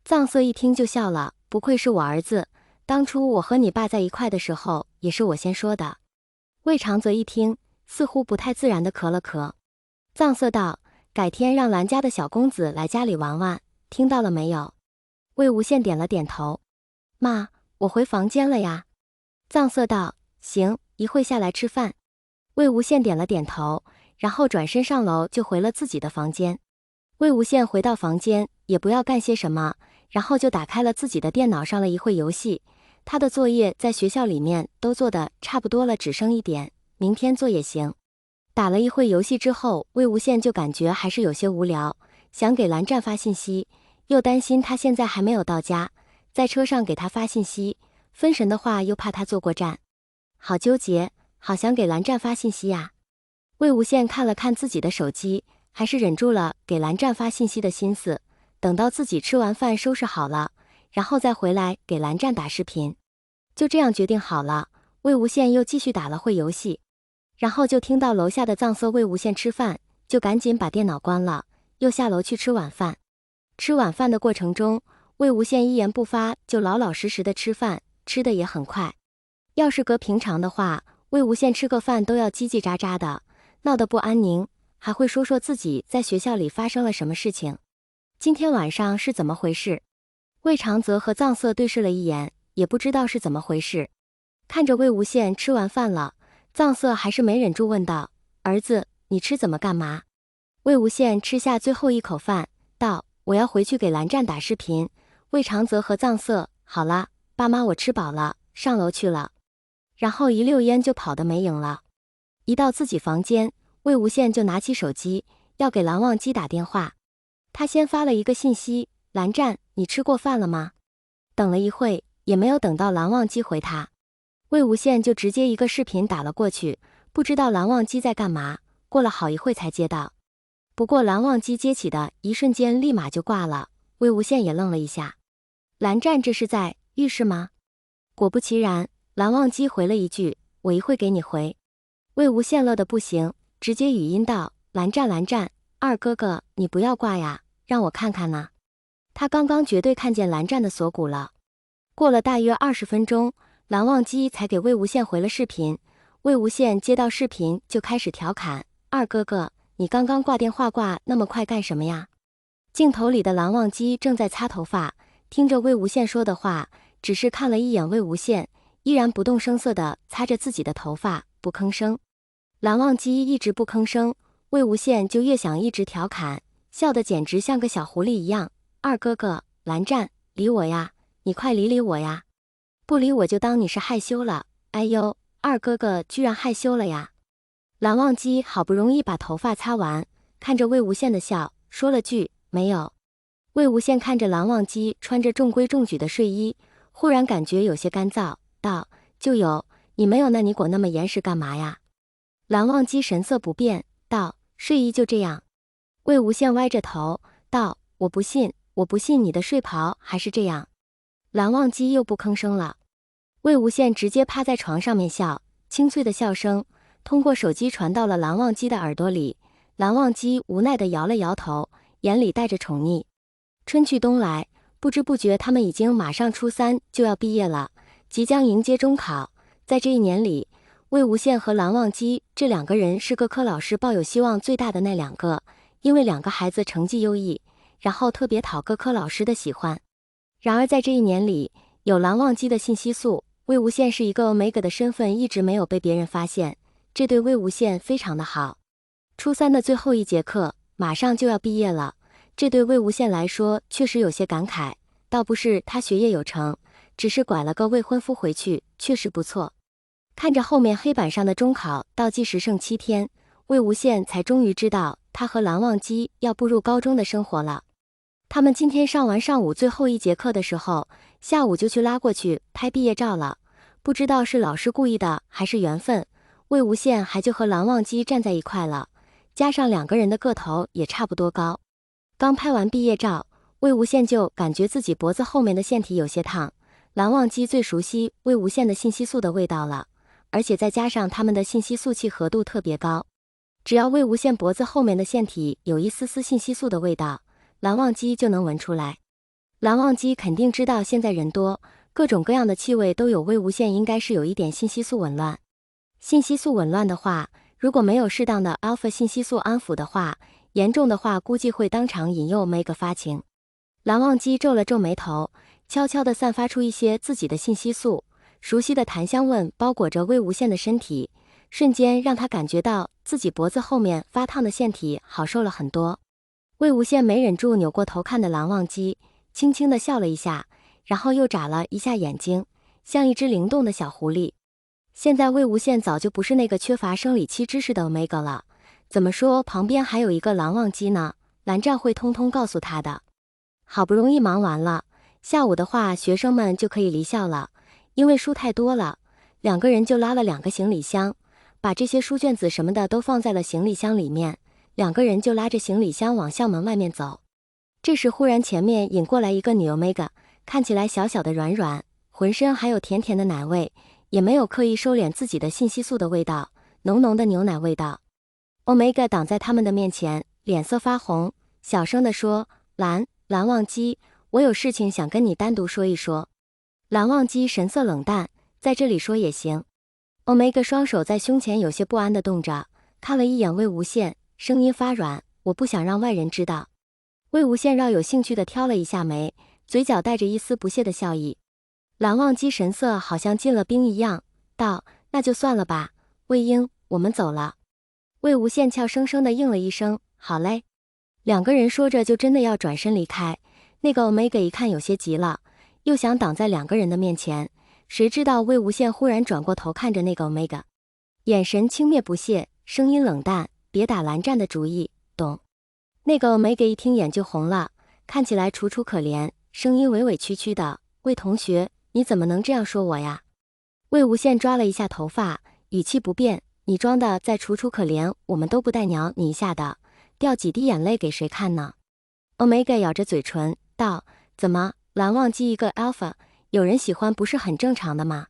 藏色一听就笑了，不愧是我儿子，当初我和你爸在一块的时候，也是我先说的。魏长泽一听，似乎不太自然地咳了咳。藏色道：改天让兰家的小公子来家里玩玩，听到了没有？魏无羡点了点头。妈，我回房间了呀。藏色道：行，一会下来吃饭。魏无羡点了点头，然后转身上楼就回了自己的房间。魏无羡回到房间，也不要干些什么，然后就打开了自己的电脑上了一会游戏。他的作业在学校里面都做的差不多了，只剩一点，明天做也行。打了一会游戏之后，魏无羡就感觉还是有些无聊，想给蓝湛发信息，又担心他现在还没有到家，在车上给他发信息，分神的话又怕他坐过站，好纠结，好想给蓝湛发信息呀。魏无羡看了看自己的手机，还是忍住了给蓝湛发信息的心思，等到自己吃完饭收拾好了，然后再回来给蓝湛打视频。就这样决定好了，魏无羡又继续打了会游戏，然后就听到楼下的藏色魏无羡吃饭，就赶紧把电脑关了，又下楼去吃晚饭。吃晚饭的过程中，魏无羡一言不发，就老老实实的吃饭，吃的也很快。要是搁平常的话，魏无羡吃个饭都要叽叽喳喳的，闹得不安宁，还会说说自己在学校里发生了什么事情，今天晚上是怎么回事。魏长泽和藏色对视了一眼，也不知道是怎么回事。看着魏无羡吃完饭了，藏色还是没忍住问道：儿子，你吃怎么干嘛？魏无羡吃下最后一口饭，道：我要回去给蓝湛打视频。魏长泽和藏色：好了，爸妈我吃饱了，上楼去了。然后一溜烟就跑得没影了。一到自己房间，魏无羡就拿起手机，要给蓝忘机打电话。他先发了一个信息：蓝湛，你吃过饭了吗？等了一会，也没有等到蓝忘机回他，魏无羡就直接一个视频打了过去，不知道蓝忘机在干嘛，过了好一会才接到。不过蓝忘机接起的一瞬间立马就挂了，魏无羡也愣了一下。蓝湛这是在浴室吗？果不其然，蓝忘机回了一句：我一会给你回。魏无羡乐得不行，直接语音道：蓝湛蓝湛，二哥哥你不要挂呀，让我看看呢。他刚刚绝对看见蓝湛的锁骨了。过了大约20分钟，蓝忘机才给魏无羡回了视频。魏无羡接到视频就开始调侃：二哥哥，你刚刚挂电话挂那么快干什么呀？镜头里的蓝忘机正在擦头发，听着魏无羡说的话，只是看了一眼魏无羡，依然不动声色地擦着自己的头发，不吭声。蓝忘机一直不吭声，魏无羡就越想一直调侃，笑得简直像个小狐狸一样。二哥哥，蓝湛，理我呀，你快理理我呀，不理我就当你是害羞了。哎呦，二哥哥居然害羞了呀。蓝忘机好不容易把头发擦完，看着魏无羡的笑，说了句没有。魏无羡看着蓝忘机穿着中规中矩的睡衣，忽然感觉有些干燥，道：就有，你没有那你裹那么严实干嘛呀？蓝忘机神色不变，道：睡衣就这样。魏无羡歪着头，道：我不信，我不信你的睡袍还是这样。蓝忘机又不吭声了。魏无羡直接趴在床上面笑，清脆的笑声通过手机传到了蓝忘机的耳朵里。蓝忘机无奈地摇了摇头，眼里带着宠溺。春去冬来，不知不觉他们已经马上初3就要毕业了，即将迎接中考。在这一年里，魏无羡和蓝忘机这两个人是各科老师抱有希望最大的那两个，因为两个孩子成绩优异，然后特别讨各科老师的喜欢。然而在这一年里，有蓝忘机的信息素，魏无羡是一个美哥的身份一直没有被别人发现，这对魏无羡非常的好。初3的最后一节课，马上就要毕业了，这对魏无羡来说确实有些感慨，倒不是他学业有成，只是拐了个未婚夫回去，确实不错。看着后面黑板上的中考倒计时剩7天，魏无羡才终于知道他和蓝忘机要步入高中的生活了。他们今天上完上午最后一节课的时候，下午就去拉过去拍毕业照了。不知道是老师故意的还是缘分，魏无羡还就和蓝忘机站在一块了，加上两个人的个头也差不多高。刚拍完毕业照，魏无羡就感觉自己脖子后面的腺体有些烫。蓝忘机最熟悉魏无羡的信息素的味道了，而且再加上他们的信息素契合度特别高，只要魏无羡脖子后面的腺体有一丝丝信息素的味道，蓝忘机就能闻出来。蓝忘机肯定知道现在人多，各种各样的气味都有，魏无羡应该是有一点信息素紊乱。信息素紊乱的话，如果没有适当的 alpha 信息素安抚的话，严重的话估计会当场引诱 Omega 发情。蓝忘机皱了皱眉头，悄悄地散发出一些自己的信息素，熟悉的檀香味包裹着魏无羡的身体，瞬间让他感觉到自己脖子后面发烫的腺体好受了很多。魏无羡没忍住扭过头看的蓝忘机，轻轻地笑了一下，然后又眨了一下眼睛，像一只灵动的小狐狸。现在魏无羡早就不是那个缺乏生理期知识的 Omega 了，怎么说旁边还有一个蓝忘机呢？蓝湛会通通告诉他的。好不容易忙完了，下午的话学生们就可以离校了，因为书太多了，两个人就拉了2个行李箱，把这些书卷子什么的都放在了行李箱里面，两个人就拉着行李箱往校门外面走。这时忽然前面引过来一个女 Omega， 看起来小小的软软，浑身还有甜甜的奶味，也没有刻意收敛自己的信息素的味道，浓浓的牛奶味道。Omega 挡在他们的面前，脸色发红，小声地说：蓝忘机，我有事情想跟你单独说一说。蓝忘机神色冷淡，在这里说也行。Omega 双手在胸前有些不安地动着，看了一眼魏无羡，声音发软：我不想让外人知道。魏无羡饶有兴趣地挑了一下眉，嘴角带着一丝不屑的笑意。蓝忘机神色好像进了冰一样，道：那就算了吧，魏婴，我们走了。魏无羡俏生生地应了一声：好嘞。两个人说着就真的要转身离开。那个 Omega 一看有些急了，又想挡在两个人的面前，谁知道魏无羡忽然转过头看着那个 Omega， 眼神轻蔑不屑，声音冷淡：别打蓝湛的主意，懂？那个 Omega 一听眼就红了，看起来楚楚可怜，声音委委屈屈的：魏同学，你怎么能这样说我呀？魏无羡抓了一下头发，语气不变：你装的再楚楚可怜，我们都不带鸟你一下的，掉几滴眼泪给谁看呢？ Omega 咬着嘴唇道：怎么，蓝忘机一个 alpha， 有人喜欢不是很正常的吗？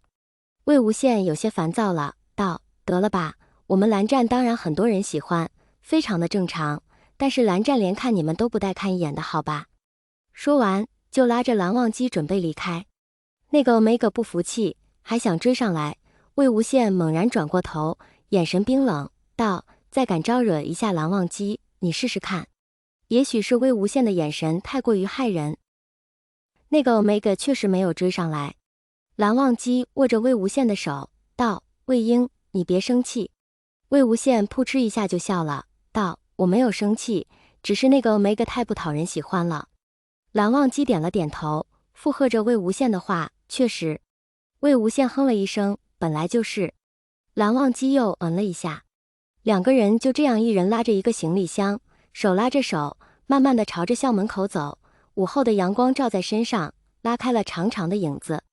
魏无羡有些烦躁了，道：得了吧，我们蓝湛当然很多人喜欢，非常的正常，但是蓝湛连看你们都不带看一眼的好吧？说完就拉着蓝忘机准备离开。那个 Omega 不服气，还想追上来，魏无羡猛然转过头，眼神冰冷，道：再敢招惹一下蓝忘机，你试试看。也许是魏无羡的眼神太过于骇人，那个 Omega 确实没有追上来。蓝忘机握着魏无羡的手，道：魏婴，你别生气。魏无羡扑哧一下就笑了，道：我没有生气，只是那个 Omega 太不讨人喜欢了。蓝忘机点了点头，附和着魏无羡的话：确实。魏无羡哼了一声：本来就是。蓝忘机又了一下。两个人就这样一人拉着一个行李箱，手拉着手，慢慢地朝着校门口走。午后的阳光照在身上，拉开了长长的影子。